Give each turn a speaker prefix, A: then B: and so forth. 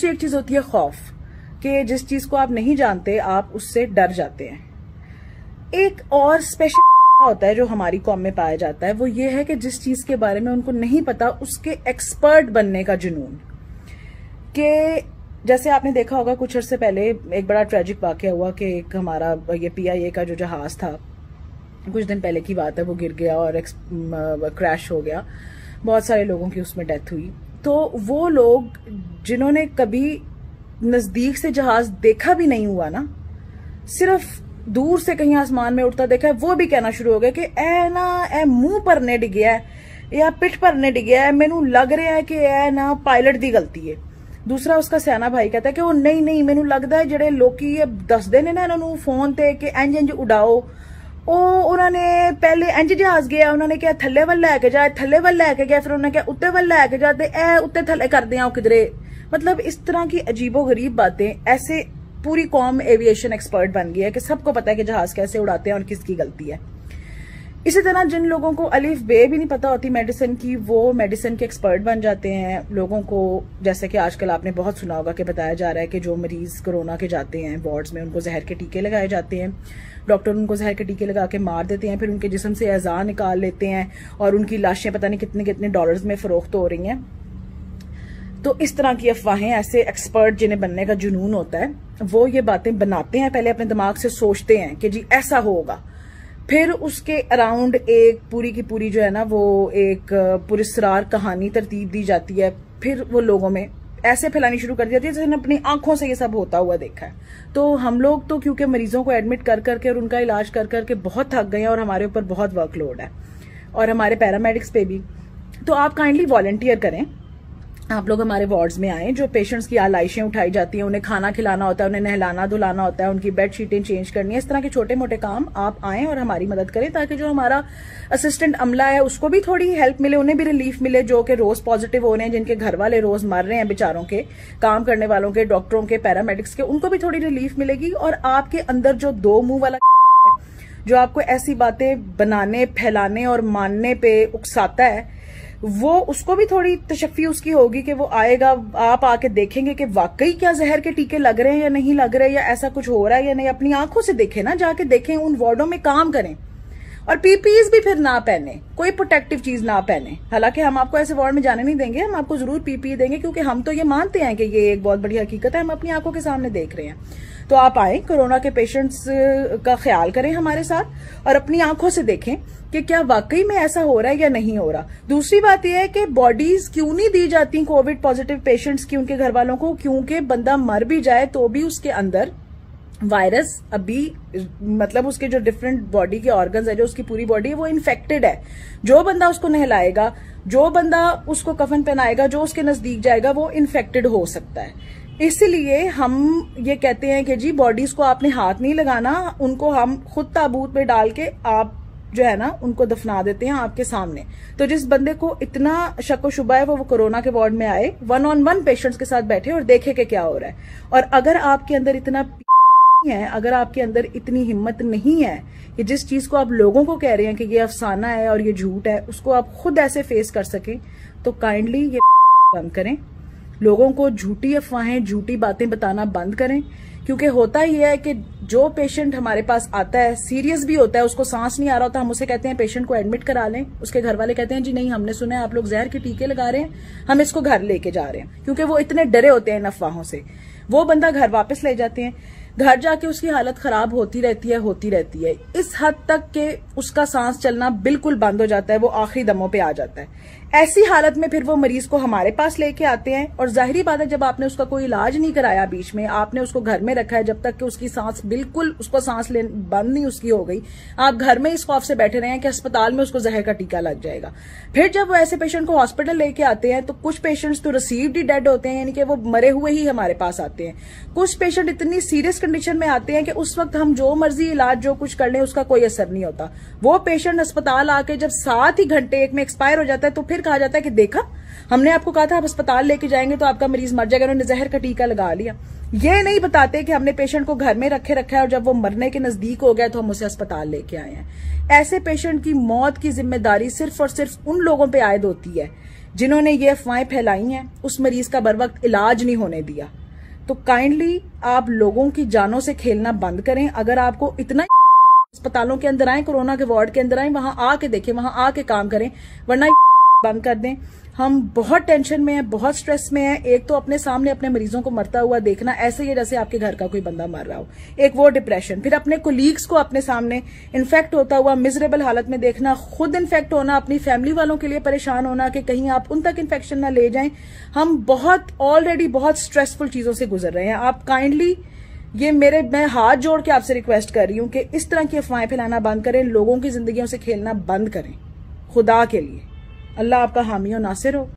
A: दूसरी एक चीज होती है खौफ, कि जिस चीज को आप नहीं जानते आप उससे डर जाते हैं। एक और स्पेशल होता है जो हमारी कौम में पाया जाता है, वो ये है कि जिस चीज के बारे में उनको नहीं पता उसके एक्सपर्ट बनने का जुनून। कि जैसे आपने देखा होगा कुछ अर्से पहले एक बड़ा ट्रेजिक वाकया हुआ कि एक हमारा ये PIA का जो जहाज था, कुछ दिन पहले की बात है, वो गिर गया और क्रैश हो गया, बहुत सारे लोगों की उसमें डेथ हुई। तो वो लोग जिन्होंने कभी नजदीक से जहाज देखा भी नहीं हुआ ना, सिर्फ दूर से कहीं आसमान में उड़ता देखा है, वो भी कहना शुरू हो गया कि ए ना ए मुंह भरने डिग्या है या पिठ भरने डिग्या है, मैनू लग रहा है कि ए ना पायलट दी गलती है। दूसरा उसका सियाना भाई कहता है कि वो नहीं नहीं मैनू लगता है जेडे लोकी दसदे ने ना इन्होंने फोन ते कि इंज इंज उड़ाओ, उन्होंने पहले इंज जहाज गया, उन्होंने क्या थले वाल लैके जाए, थले वाल लैके गया, फिर उन्होंने क्या उत्ते वाल लैके जाते ए उत्ते थले कर दिया किधरे। मतलब इस तरह की अजीबो गरीब बातें, ऐसे पूरी कौम एविएशन एक्सपर्ट बन गई है कि सबको पता है कि जहाज कैसे उड़ाते हैं और किसकी गलती है। इसी तरह जिन लोगों को अलिफ बे भी नहीं पता होती मेडिसिन की, वो मेडिसिन के एक्सपर्ट बन जाते हैं। लोगों को जैसे कि आजकल आपने बहुत सुना होगा कि बताया जा रहा है कि जो मरीज कोरोना के जाते हैं वार्ड्स में, उनको जहर के टीके लगाए जाते हैं, डॉक्टर उनको जहर के टीके लगा के मार देते हैं, फिर उनके जिस्म से अज़ा निकाल लेते हैं और उनकी लाशें पता नहीं कितने कितने डॉलर्स में फरोख्त हो रही हैं। तो इस तरह की अफवाहें, ऐसे एक्सपर्ट जिन्हें बनने का जुनून होता है वो ये बातें बनाते हैं, पहले अपने दिमाग से सोचते हैं कि जी ऐसा होगा, फिर उसके अराउंड एक पूरी की पूरी जो है ना वो एक पुरस्कार कहानी तरतीब दी जाती है, फिर वो लोगों में ऐसे फैलानी शुरू कर दी जाती है जैसे अपनी आंखों से ये सब होता हुआ देखा है। तो हम लोग तो क्योंकि मरीजों को एडमिट कर करके और उनका इलाज कर करके बहुत थक गए हैं और हमारे ऊपर बहुत वर्कलोड है और हमारे पैरामेडिक्स पे भी, तो आप काइंडली वॉलंटियर करें, आप लोग हमारे वार्ड्स में आएं। जो पेशेंट्स की आलाइशें उठाई जाती हैं, उन्हें खाना खिलाना होता है, उन्हें नहलाना धुलाना होता है, उनकी बेड शीटें चेंज करनी है, इस तरह के छोटे मोटे काम आप आएं और हमारी मदद करें, ताकि जो हमारा असिस्टेंट अमला है उसको भी थोड़ी हेल्प मिले, उन्हें भी रिलीफ मिले, जो कि रोज पॉजिटिव हो रहे हैं, जिनके घर वाले रोज मर रहे हैं बेचारों के, काम करने वालों के, डॉक्टरों के, पैरामेडिक्स के, उनको भी थोड़ी रिलीफ मिलेगी। और आपके अंदर जो दो मुंह वाला जो आपको ऐसी बातें बनाने, फैलाने और मानने पे उकसाता है, वो उसको भी थोड़ी तशफ़ी उसकी होगी कि वो आएगा, आप आके देखेंगे कि वाकई क्या जहर के टीके लग रहे हैं या नहीं लग रहे, या ऐसा कुछ हो रहा है या नहीं। अपनी आंखों से देखें ना, जाके देखें, उन वार्डों में काम करें और PPEs भी फिर ना पहने, कोई प्रोटेक्टिव चीज ना पहने। हालांकि हम आपको ऐसे वार्ड में जाने नहीं देंगे, हम आपको जरूर PPE देंगे, क्योंकि हम तो ये मानते हैं कि ये एक बहुत बड़ी हकीकत है, हम अपनी आंखों के सामने देख रहे हैं। तो आप आए, कोरोना के पेशेंट्स का ख्याल करें हमारे साथ और अपनी आंखों से देखें कि क्या वाकई में ऐसा हो रहा है या नहीं हो रहा। दूसरी बात यह है कि बॉडीज क्यों नहीं दी जाती कोविड पॉजिटिव पेशेंट्स की उनके घर वालों को, क्योंकि बंदा मर भी जाए तो भी उसके अंदर वायरस अभी, मतलब उसके जो डिफरेंट बॉडी के ऑर्गन्स है, जो उसकी पूरी बॉडी है वो इन्फेक्टेड है। जो बंदा उसको नहलाएगा, जो बंदा उसको कफन पहनाएगा, जो उसके नजदीक जाएगा, वो इन्फेक्टेड हो सकता है। इसलिए हम ये कहते हैं कि जी बॉडीज को आपने हाथ नहीं लगाना, उनको हम खुद ताबूत में डाल के आप जो है ना उनको दफना देते हैं आपके सामने। तो जिस बंदे को इतना शक व शुबा है वो कोरोना के वार्ड में आए, 1-on-1 पेशेंट्स के साथ बैठे और देखे कि क्या हो रहा है। और अगर आपके अंदर इतना है, अगर आपके अंदर इतनी हिम्मत नहीं है कि जिस चीज को आप लोगों को कह रहे हैं कि ये अफसाना है और ये झूठ है, उसको आप खुद ऐसे फेस कर सकें, तो काइंडली ये बंद करें। लोगों को झूठी अफवाहें, झूठी बातें बताना बंद करें, क्योंकि होता ही है कि जो पेशेंट हमारे पास आता है सीरियस भी होता है, उसको सांस नहीं आ रहा होता, हम उसे कहते हैं पेशेंट को एडमिट करा लें, उसके घर वाले कहते हैं जी नहीं, हमने सुना है आप लोग जहर के टीके लगा रहे हैं, हम इसको घर लेके जा रहे हैं, क्योंकि वो इतने डरे होते हैं इन अफवाहों से। वो बंदा घर वापस ले जाते हैं, घर जाके उसकी हालत खराब होती रहती है, इस हद तक के उसका सांस चलना बिल्कुल बंद हो जाता है, वो आखिरी दमों पे आ जाता है। ऐसी हालत में फिर वो मरीज को हमारे पास लेके आते हैं, और जाहिरी बात है जब आपने उसका कोई इलाज नहीं कराया, बीच में आपने उसको घर में रखा है जब तक कि उसकी सांस बिल्कुल, उसको सांस ले बंद नहीं उसकी हो गई, आप घर में इस खौफ से बैठे रहे हैं कि अस्पताल में उसको जहर का टीका लग जाएगा। फिर जब वो ऐसे पेशेंट को हॉस्पिटल लेके आते हैं तो कुछ पेशेंट्स तो रिसीव्ड ही डेड होते हैं, यानी कि वो मरे हुए ही हमारे पास आते हैं। कुछ पेशेंट इतनी सीरियस कंडीशन में आते हैं कि उस वक्त हम जो मर्जी इलाज जो कुछ कर लें उसका कोई असर नहीं होता। वो पेशेंट अस्पताल आके जब 7 ही घंटे एक में एक्सपायर हो जाता है तो फिर कहा जाता है कि देखा, हमने आपको कहा था आप अस्पताल लेके जाएंगे तो आपका मरीज मर जाएगा, उन्होंने जहर का टीका लगा लिया। ये नहीं बताते कि हमने पेशेंट को घर में रखा है और जब वो मरने के नजदीक हो गया तो हम उसे अस्पताल लेके आए हैं। ऐसे पेशेंट की मौत की जिम्मेदारी सिर्फ और सिर्फ उन लोगों पे आयद होती है जिन्होंने ये अफवाहें फैलाई हैं उस मरीज का बर वक्त इलाज नहीं होने दिया। तो काइंडली आप लोगों की जानों से खेलना बंद करें। अगर आपको इतना अस्पतालों के अंदर आए, कोरोना के वार्ड के अंदर आए, वहां आके देखें, वहां आके काम करें, वरना बंद कर दें। हम बहुत टेंशन में हैं, बहुत स्ट्रेस में हैं। एक तो अपने सामने अपने मरीजों को मरता हुआ देखना, ऐसे ही जैसे आपके घर का कोई बंदा मर रहा हो, एक वो डिप्रेशन। फिर अपने कोलीग्स को अपने सामने इन्फेक्ट होता हुआ मिजरेबल हालत में देखना, खुद इन्फेक्ट होना, अपनी फैमिली वालों के लिए परेशान होना कि कहीं आप उन तक इन्फेक्शन ना ले जाएं। हम ऑलरेडी बहुत स्ट्रेसफुल चीजों से गुजर रहे हैं। आप काइंडली मैं हाथ जोड़ के आपसे रिक्वेस्ट कर रही हूं कि इस तरह की अफवाहें फैलाना बंद करें, लोगों की जिंदगियों से खेलना बंद करें, खुदा के लिए। अल्लाह आपका हामी और नासिर हो।